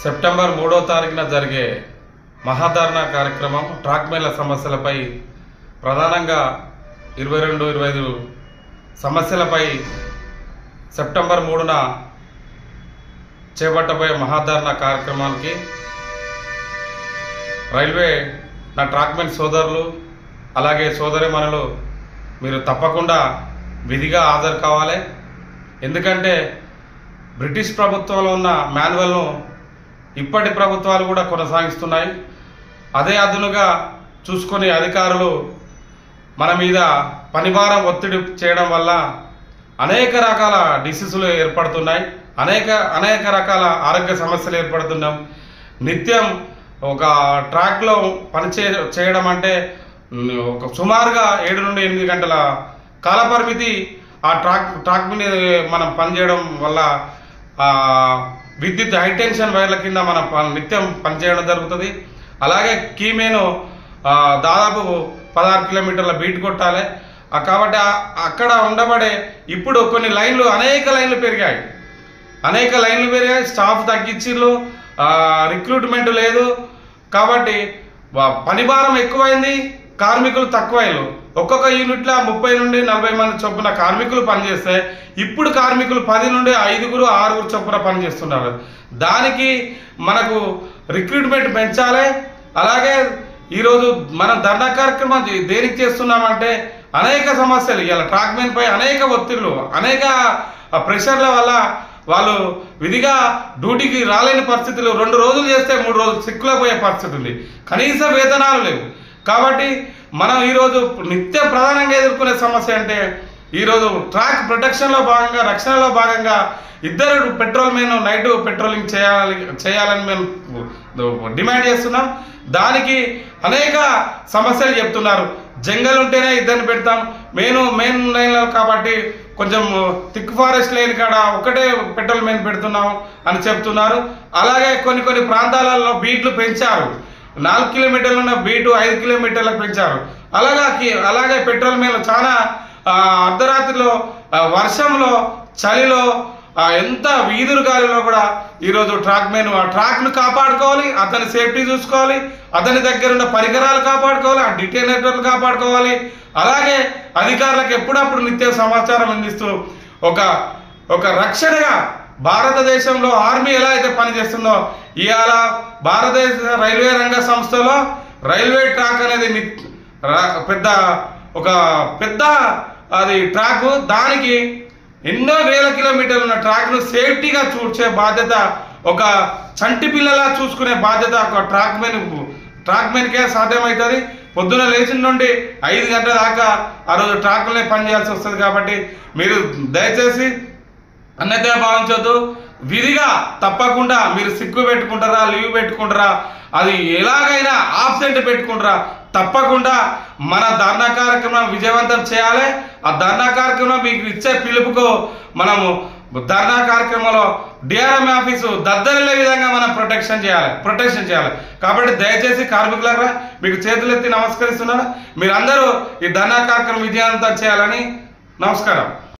September 3వ తారీఖున జరిగే మహాధర్నా కార్యక్రమం ట్రాక్ మేల సమస్యలపై ప్రధానంగా 22-25 సమస్యలపై సెప్టెంబర్ 3న చేపట్టబోయే మహాధర్నా కార్యక్రమానికి రైల్వే నా ట్రాక్మెన్ సోదరులు అలాగే సోదరిమణులు మీరు తప్పకుండా విధిగా హాజరు కావాలి. ఎందుకంటే బ్రిటిష్ ప్రభుత్వంలో ఉన్న మాన్యువల్ను ఇప్పటి ప్రభుత్వాలు కూడా కొనసాగిస్తున్నాయి. అదే అదునుగా చూసుకొని అధికారులు మన మీద పనిభారం ఒత్తిడి చేయడం వల్ల అనేక రకాల డిసీజులు ఏర్పడుతున్నాయి, అనేక రకాల ఆరోగ్య సమస్యలు ఏర్పడుతున్నాం. నిత్యం ఒక ట్రాక్లో చేయడం అంటే ఒక సుమారుగా 7 నుండి 8 గంటల కాలపరిమితి ఆ ట్రాక్ మీద మనం పనిచేయడం వల్ల విద్యుత్ హైటెన్షన్ వైర్ల కింద మనం నిత్యం పనిచేయడం జరుగుతుంది. అలాగే కీమేను దాదాపు 16 కిలోమీటర్ల బీట్ కొట్టాలి. కాబట్టి అక్కడ ఉండబడే ఇప్పుడు కొన్ని లైన్లు అనేక లైన్లు పెరిగాయి, స్టాఫ్ తగ్గించిర్రు, రిక్రూట్మెంట్ లేదు. కాబట్టి పనిభారం ఎక్కువైంది, కార్మికులు తక్కువైంది. ఒక్కొక్క యూనిట్లో 30 నుండి 40 మంది చొప్పున కార్మికులు పనిచేస్తే ఇప్పుడు కార్మికులు 10 నుండి 5-6 చొప్పున పనిచేస్తున్నారు. దానికి మనకు రిక్రూట్మెంట్ పెంచాలి. అలాగే ఈరోజు మనం ధర్నా కార్యక్రమం దేనికి చేస్తున్నామంటే అనేక సమస్యలు, ఇలా ట్రాక్మెన్ పై అనేక ఒత్తిళ్లు, అనేక ప్రెషర్ల వల్ల వాళ్ళు విధిగా డ్యూటీకి రాలేని పరిస్థితులు, 2 రోజులు చేస్తే 3 రోజులు సిక్కులో పోయే పరిస్థితి ఉంది, కనీస వేతనాలు లేవు. కాబట్టి మనం ఈరోజు నిత్య ప్రధానంగా ఎదుర్కొనే సమస్య అంటే ఈరోజు ట్రాక్ ప్రొటెక్షన్లో భాగంగా, రక్షణలో భాగంగా 2 పెట్రోల్ మెన్ నైట్ పెట్రోలింగ్ చేయాలని మేము డిమాండ్ చేస్తున్నాం. దానికి అనేక సమస్యలు చెప్తున్నారు. జంగల్ ఉంటేనే 2 పెడతాం, మెయిన్ లైన్లో కాబట్టి కొంచెం థిక్ ఫారెస్ట్ లైన్ కాడ ఒకటే పెట్రోల్ మెన్ పెడుతున్నాం అని చెప్తున్నారు. అలాగే కొన్ని ప్రాంతాలలో బీట్లు పెంచారు, 4 కిలోమీటర్లు ఉన్న బీటు 5 కిలోమీటర్లకు పెంచారు. అలాగే పెట్రోల్ మెన్లు చాలా అర్ధరాత్రిలో, వర్షంలో, చలిలో, ఎంత వీధులు గాలిలో కూడా ఈరోజు ట్రాక్మెన్ ఆ ట్రాక్ను కాపాడుకోవాలి, అతని సేఫ్టీ చూసుకోవాలి, అతని దగ్గర ఉన్న పరికరాలు కాపాడుకోవాలి, ఆ డిటైనర్లు కాపాడుకోవాలి. అలాగే అధికారులకు ఎప్పుడప్పుడు నిత్య సమాచారం అందిస్తూ ఒక రక్షణగా భారతదేశంలో ఆర్మీ ఎలా అయితే పనిచేస్తుందో ఇవాళ భారతదేశ రైల్వే రంగ సంస్థలో రైల్వే ట్రాక్ అనేది పెద్ద అది ట్రాక్. దానికి ఎన్నో వేల కిలోమీటర్లు ఉన్న ట్రాక్ను సేఫ్టీగా చూడ్చే బాధ్యత, ఒక చంటి పిల్లలా చూసుకునే బాధ్యత ఒక ట్రాక్మెన్కే సాధ్యమవుతుంది. పొద్దున లేచిన నుండి 5 గంటల దాకా ఆ రోజు ట్రాక్లనే పనిచేయాల్సి వస్తుంది. కాబట్టి మీరు దయచేసి అన్నదే భావించొద్దు. విధిగా తప్పకుండా మీరు సిక్కు పెట్టుకుంటారా, లీవ్ పెట్టుకుంటారా, అది ఎలాగైనా ఆబ్సెంట్ పెట్టుకుంటారా, తప్పకుండా మన ధర్నా కార్యక్రమం విజయవంతం చేయాలి. ఆ ధర్నా కార్యక్రమం మీకు ఇచ్చే పిలుపుకు మనము ధర్నా కార్యక్రమంలో డిఆర్ఎం ఆఫీసు దద్దరిల్లే విధంగా మనం ప్రొటెక్షన్ చేయాలి. కాబట్టి దయచేసి కార్మికులారా మీకు చేతులెత్తి నమస్కరిస్తున్నాను. మీరందరూ ఈ ధర్నా కార్యక్రమం విజయవంతం చేయాలని నమస్కారం.